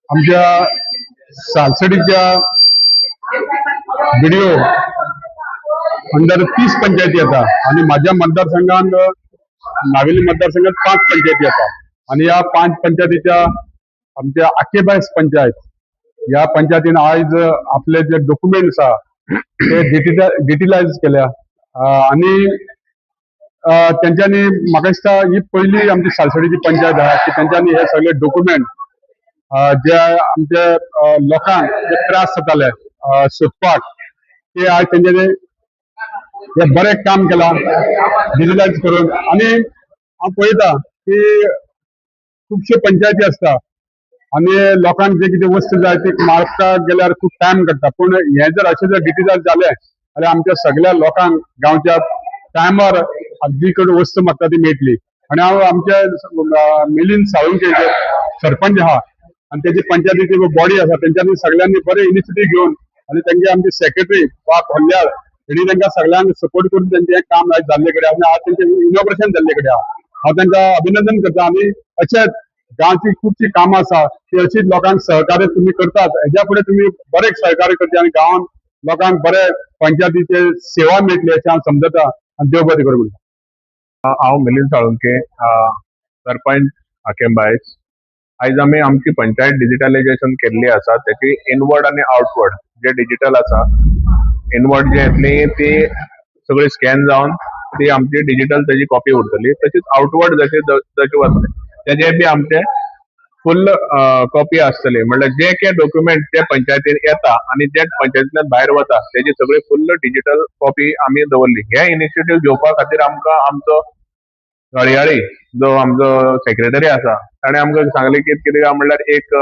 आमच्या सालसडीच्या video under 30 पंचायती येतात आणि माझ्या मतदारसंघात नावेली मतदारसंघात 5 पंचायती येतात आणि या 5 पंचायतीच्या आमच्या आखेबाईस पंचायत या पंचायतीनं आज आपले जे डॉक्युमेंट्स ते डिजिटलाइज केल्या आणि त्यांच्यानी म्हाका दिसता ही पहिली आमची सालसडीची पंचायत आहे की त्यांच्यानी हे सगळे डॉक्युमेंट जे आमच्या लोकांक जे त्रास जाताले सोदपाक ते आज त्यांच्यानी हे बरें काम केला डिजिटलाइज करून आणि हांव पळयता की खुबशे पंचायती असता आणि लोकांक जे कितें वस्तू जाय ती मागपाक गेल्यार खूब टायम काडटा पूण हे जर अशें जर डिजिटल जालें जाल्यार आमच्या सगळ्या लोकांक गांवच्या टायमार जी कडेन वस्तू मागता ती मेळटली आणि हांव आमच्या मिलिंद साळुंके जे सरपंच आहा आणि तेजी पंचायतीची बॉडी आसा तेंच्यांनी सगळ्यांनी बरे इनिशिएटीव घेवन आणि तेंगे आमचे सेक्रेटरी वा हल्ल्यार हेणी तांकां सगळ्यांक सपोर्ट करून तेंचें हें काम आज जाल्ले कडेन आनी आज तेंचें इनॉग्रेशन जाल्ले कडेन आहा हांव तांकां अभिनंदन करता आणि अशेंच गांवची खुबशी कामां आसा ती अशीच लोकांक सहकार्य तुम्ही करतात हेच्या फुडें तुम्ही बरें सहकार्य करता आणि गांवांत लोकांक बरे पंचायतीचे सेवा मेळटली अशें हांव समजता आणि देव बरें करूं म्हणटा। हांव मिलिंद साळुंके सरपंच आखेंबाईस। आयज आमी आमची पंचायत डिजिटलायझेशन केल्ली आसा तेची इनवर्ड आणि आउटवर्ड जे डिजिटल आसा इनवर्ड जे येतली ती सगळी स्कॅन जावन ती आमची डिजिटल तेजी कॉपी उरतली तशीच आउटवर्ड जशें वतले तेजे बी आमचे फुल कॉपी आसतली म्हणल्यार जे के डॉक्युमेंट त्या पंचायतीन येता आणि जे पंचायतींतल्यान भायर वता तेजी सगळी फुल डिजिटल कॉपी आमी दवरली। हे इनिशिएटीव घेवपा खातीर आमकां आमचो हळयाळी जो आमचो सेक्रेटरी आसा ताणें आमकां सांगलें की कितें म्हणल्यार एक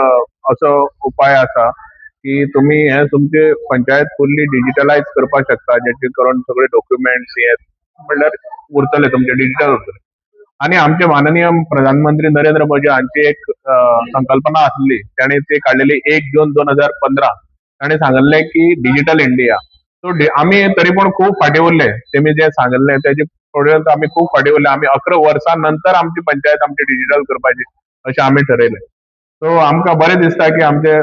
असो उपाय आसा की तुमी हे तुमचे पंचायत फुल्ली डिजिटलायज करपाक शकता जेचे करून सगळे डॉक्युमेंट्स हे म्हणल्यार उरतले तुमचे डिजिटल उरतले। आणि आमचे माननीय प्रधानमंत्री नरेंद्र मोदी हांची एक संकल्पना आसली ताणें ती काडलेली 1 जून 2015 ताणें सांगलें की डिजिटल इंडिया सो आमी तरी पूण खूब फाटीं उरले तेमी जे सांगलें तेजे पर्यंत आमी खूब फाटीं उरले आमी 11 वर्सां नंतर आमची पंचायत आमची डिजिटल करपाची अशें आमी ठरयलें। सो आमकां बरें दिसता की आमचे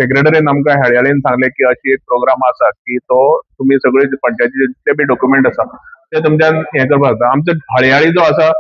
सेक्रेटरीन आमकां हळयाळीन सांगलें की अशी एक प्रोग्राम आसा की तो तुमी सगळे पंचायतीचे जितले बी डॉक्युमेंट आसा ते तुमच्यान हें करपाक जाता। आमचो हळयाळी जो आसा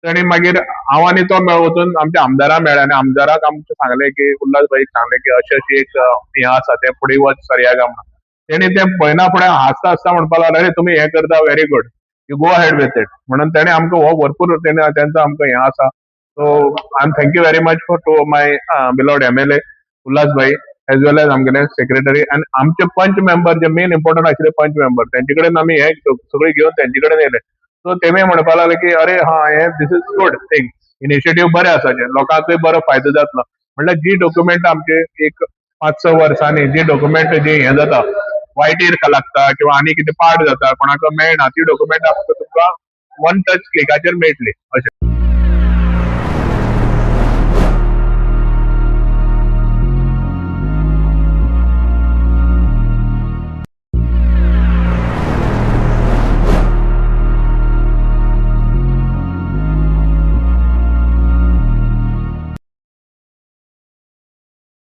ताणी मागीर हांव आनी तो वचून आमच्या आमदाराक मेळ्ळे आनी आमदाराक आमकां सांगलें की उल्हास भाईक सांगलें की अशी अशी एक हें आसा तें फुडें वच सरयागा म्हणून तेणी तें पळयना फुडें हांसता हांसता म्हणपाक लागलो अरे तुमी हें करता very good you go ahead with it म्हणून ताणें आमकां हो भरपूर तेंचो आमकां हें आसा। So I am thank you very much for to my beloved MLA Ulhas भाई एज वेल एज आमगेले सेक्रेटरी आनी आमचे पंच मेंबर जे मेन इम्पॉर्टंट आशिल्ले पंच मेंबर तेंचे कडेन आमी हे सगळे घेवन तेंचे कडेन येयले। सो तेमी म्हणपाक लागले की अरे हे दिस इज गुड थिंग इनिशिएटीव बरें आसा जे लोकांकूय बरो फायदो जातलो म्हणल्यार जी डॉक्युमेंट आमचे एक 5-6 वर्सांनी जी डॉक्युमेंट जी हें जाता वायटीर लागता किंवा आनी कितें पाड जाता कोणाक मेळना ती डॉक्युमेंट आमकां तुमकां वन टच क्लिकाचेर मेळटली अशें